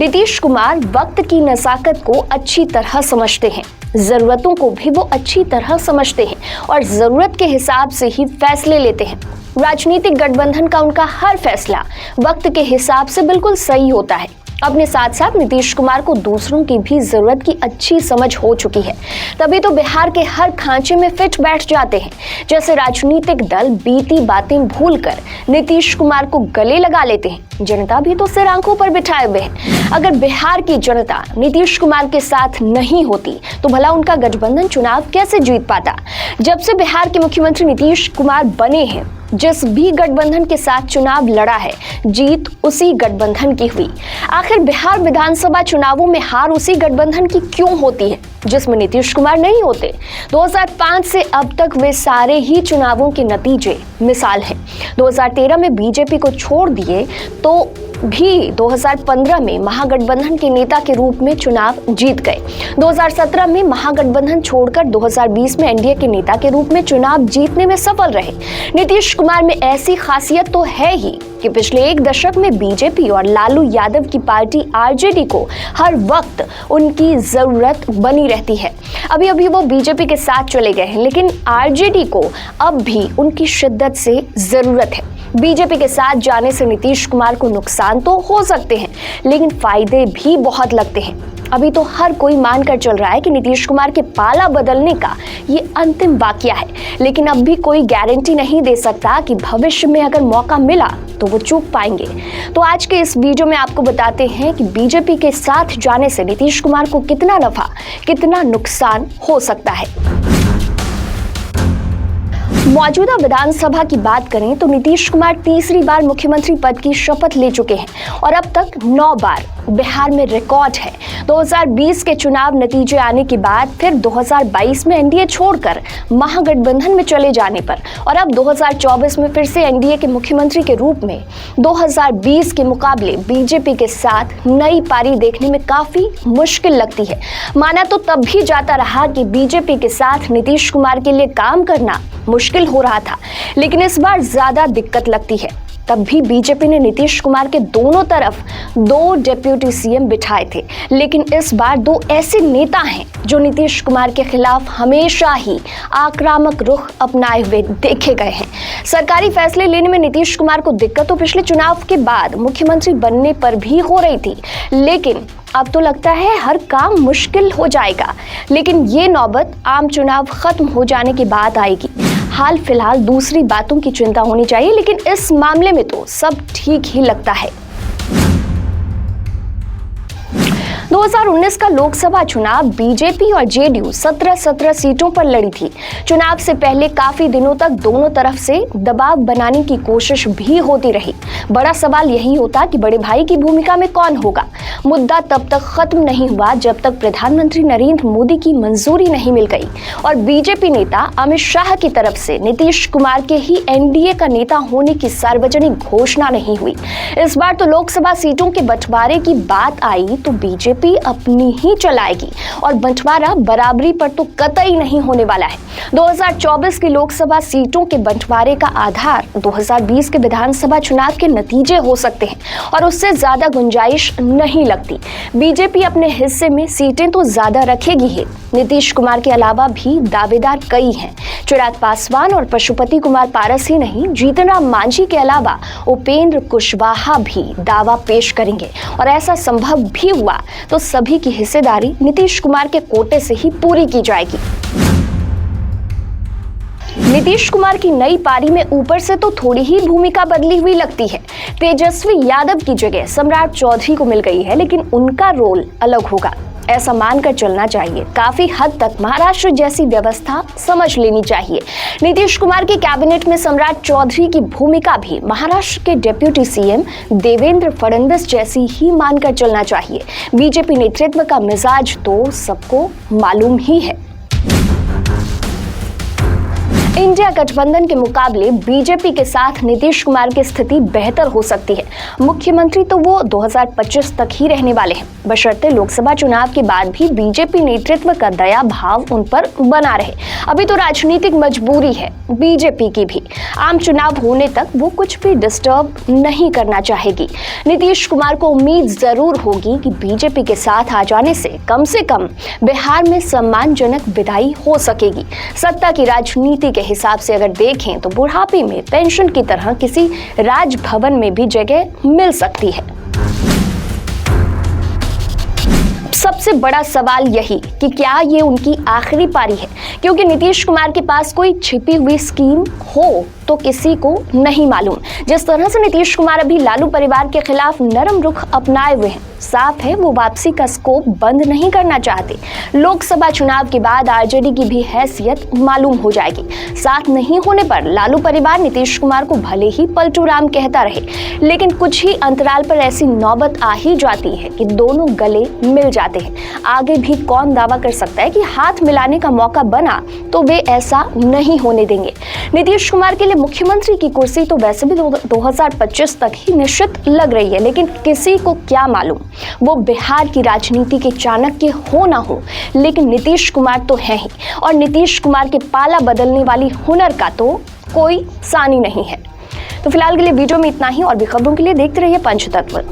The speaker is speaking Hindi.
नीतीश कुमार वक्त की नज़ाकत को अच्छी तरह समझते हैं, जरूरतों को भी वो अच्छी तरह समझते हैं और जरूरत के हिसाब से ही फैसले लेते हैं। राजनीतिक गठबंधन का उनका हर फैसला वक्त के हिसाब से बिल्कुल सही होता है। अपने साथ साथ नीतीश कुमार को दूसरों की भी जरूरत की अच्छी समझ हो चुकी है, तभी तो बिहार के हर खांचे में फिट बैठ जाते हैं। जैसे राजनीतिक दल बीती बातें भूलकर नीतीश कुमार को गले लगा लेते हैं, जनता भी तो सिर आंखों पर बिठाए हुए है। अगर बिहार की जनता नीतीश कुमार के साथ नहीं होती तो भला उनका गठबंधन चुनाव कैसे जीत पाता। जब से बिहार के मुख्यमंत्री नीतीश कुमार बने हैं, जिस भी गठबंधन के साथ चुनाव लड़ा है, जीत उसी गठबंधन की हुई। आखिर बिहार विधानसभा चुनावों में हार उसी गठबंधन की क्यों होती है जिसमें नीतीश कुमार नहीं होते। 2005 से अब तक वे सारे ही चुनावों के नतीजे मिसाल हैं। 2013 में बीजेपी को छोड़ दिए तो भी 2015 में महागठबंधन के नेता के रूप में चुनाव जीत गए। 2017 में महागठबंधन छोड़कर 2020 में एनडीए के नेता के रूप में चुनाव जीतने में सफल रहे। नीतीश कुमार में ऐसी खासियत तो है ही कि पिछले एक दशक में बीजेपी और लालू यादव की पार्टी आरजेडी को हर वक्त उनकी जरूरत बनी रहती है। अभी वो बीजेपी के साथ चले गए हैं, लेकिन आरजेडी को अब भी उनकी शिद्दत से जरूरत है। बीजेपी के साथ जाने से नीतीश कुमार को नुकसान तो हो सकते हैं, लेकिन फायदे भी बहुत लगते हैं। अभी तो हर कोई मानकर चल रहा है कि नीतीश कुमार के पाला बदलने का ये अंतिम वाकया है, लेकिन अब भी कोई गारंटी नहीं दे सकता कि भविष्य में अगर मौका मिला तो वो चूक पाएंगे। तो आज के इस वीडियो में आपको बताते हैं कि बीजेपी के साथ जाने से नीतीश कुमार को कितना नफा, कितना नुकसान हो सकता है। मौजूदा विधानसभा की बात करें तो नीतीश कुमार तीसरी बार मुख्यमंत्री पद की शपथ ले चुके हैं और अब तक 9 बार बिहार में रिकॉर्ड है। 2020 के चुनाव नतीजे आने के बाद फिर 2022 में एनडीए छोड़कर महागठबंधन में चले जाने पर और अब 2024 में फिर से एनडीए के मुख्यमंत्री के रूप में 2020 के मुकाबले बीजेपी के साथ नई पारी देखने में काफी मुश्किल लगती है। माना तो तब भी जाता रहा कि बीजेपी के साथ नीतीश कुमार के लिए काम करना मुश्किल हो रहा था, लेकिन इस बार ज्यादा दिक्कत लगती है। तब भी बीजेपी ने नीतीश कुमार के दोनों तरफ 2 डिप्टी सीएम बिठाए थे, लेकिन इस बार 2 ऐसे नेता हैं जो नीतीश कुमार के खिलाफ हमेशा ही आक्रामक रुख अपनाए हुए देखे गए हैं। सरकारी फैसले लेने में नीतीश कुमार को दिक्कत तो पिछले चुनाव के बाद मुख्यमंत्री बनने पर भी हो रही थी, लेकिन अब तो लगता है हर काम मुश्किल हो जाएगा। लेकिन ये नौबत आम चुनाव खत्म हो जाने के बाद आएगी। हाल फिलहाल दूसरी बातों की चिंता होनी चाहिए, लेकिन इस मामले में तो सब ठीक ही लगता है। 2019 का लोकसभा चुनाव बीजेपी और जेडीयू 17 सीटों पर लड़ी थी। चुनाव से पहले काफी दिनों तक दोनों तरफ से दबाव बनाने की कोशिश भी होती रही। बड़ा सवाल यही होता कि बड़े भाई की भूमिका में कौन होगा। मुद्दा तब तक खत्म नहीं हुआ जब तक प्रधानमंत्री नरेंद्र मोदी की मंजूरी नहीं मिल गई और बीजेपी नेता अमित शाह की तरफ से नीतीश कुमार के ही एनडीए का नेता होने की सार्वजनिक घोषणा नहीं हुई। इस बार तो लोकसभा सीटों के बंटवारे की बात आई तो बीजेपी अपनी ही चलाएगी और बंटवारा बराबरी पर तो कतई नहीं होने वाला है। 2024 की लोकसभा सीटों के बंटवारे का आधार 2020 के विधानसभा चुनाव के नतीजे हो सकते हैं और उससे ज्यादा गुंजाइश नहीं लगती। बीजेपी अपने हिस्से में सीटें तो ज्यादा रखेगी ही। नीतीश कुमार के अलावा भी दावेदार कई हैं। चिराग पासवान और पशुपति कुमार पारस ही नहीं, जीतन राम मांझी के अलावा उपेंद्र कुशवाहा भी दावा पेश करेंगे और ऐसा संभव भी हुआ तो सभी की हिस्सेदारी नीतीश कुमार के कोटे से ही पूरी की जाएगी। नीतीश कुमार की नई पारी में ऊपर से तो थोड़ी ही भूमिका बदली हुई लगती है। तेजस्वी यादव की जगह सम्राट चौधरी को मिल गई है, लेकिन उनका रोल अलग होगा, ऐसा मानकर चलना चाहिए। काफी हद तक महाराष्ट्र जैसी व्यवस्था समझ लेनी चाहिए। नीतीश कुमार के कैबिनेट में सम्राट चौधरी की भूमिका भी महाराष्ट्र के डिप्टी सीएम देवेंद्र फडणवीस जैसी ही मानकर चलना चाहिए। बीजेपी नेतृत्व का मिजाज तो सबको मालूम ही है। इंडिया गठबंधन के मुकाबले बीजेपी के साथ नीतीश कुमार की स्थिति बेहतर हो सकती है। मुख्यमंत्री तो वो 2025 तक ही रहने वाले हैं, बशर्ते लोकसभा चुनाव के बाद भी बीजेपी नेतृत्व का दया भाव उन पर बना रहे। अभी तो राजनीतिक मजबूरी है बीजेपी की भी। आम चुनाव होने तक वो कुछ भी डिस्टर्ब नहीं करना चाहेगी। नीतीश कुमार को उम्मीद जरूर होगी कि बीजेपी के साथ आ जाने से कम बिहार में सम्मानजनक विदाई हो सकेगी। सत्ता की राजनीति के हिसाब से अगर देखें तो बुढ़ापे में पेंशन की तरह किसी राजभवन में भी जगह मिल सकती है। सबसे बड़ा सवाल यही कि क्या ये उनकी आखिरी पारी है, क्योंकि नीतीश कुमार के पास कोई छिपी हुई स्कीम हो तो किसी को नहीं मालूम। जिस तरह से नीतीश कुमार अभी लालू परिवार के खिलाफ नरम रुख अपनाए हुए हैं, साफ है वो वापसी का स्कोप बंद नहीं करना चाहते। लोकसभा चुनाव के बाद आरजेडी की भी हैसियत मालूम हो जाएगी। साथ नहीं होने पर लालू परिवार नीतीश कुमार को भले ही पलटू राम कहता रहे, लेकिन कुछ ही अंतराल पर ऐसी नौबत आ ही जाती है कि दोनों गले मिल जाते हैं। आगे भी कौन दावा कर सकता है कि हाथ मिलाने का मौका बना तो वे ऐसा नहीं होने देंगे। नीतीश कुमार के लिए मुख्यमंत्री की कुर्सी तो वैसे भी 2025 तक ही निश्चित लग रही है, लेकिन किसी को क्या मालूम वो बिहार की राजनीति के चाणक्य हो ना हो, लेकिन नीतीश कुमार तो है ही, और नीतीश कुमार के पाला बदलने वाली हुनर का तो कोई सानी नहीं है। तो फिलहाल के लिए वीडियो में इतना ही, और भी खबरों के लिए देखते रहिए पंचतत्व।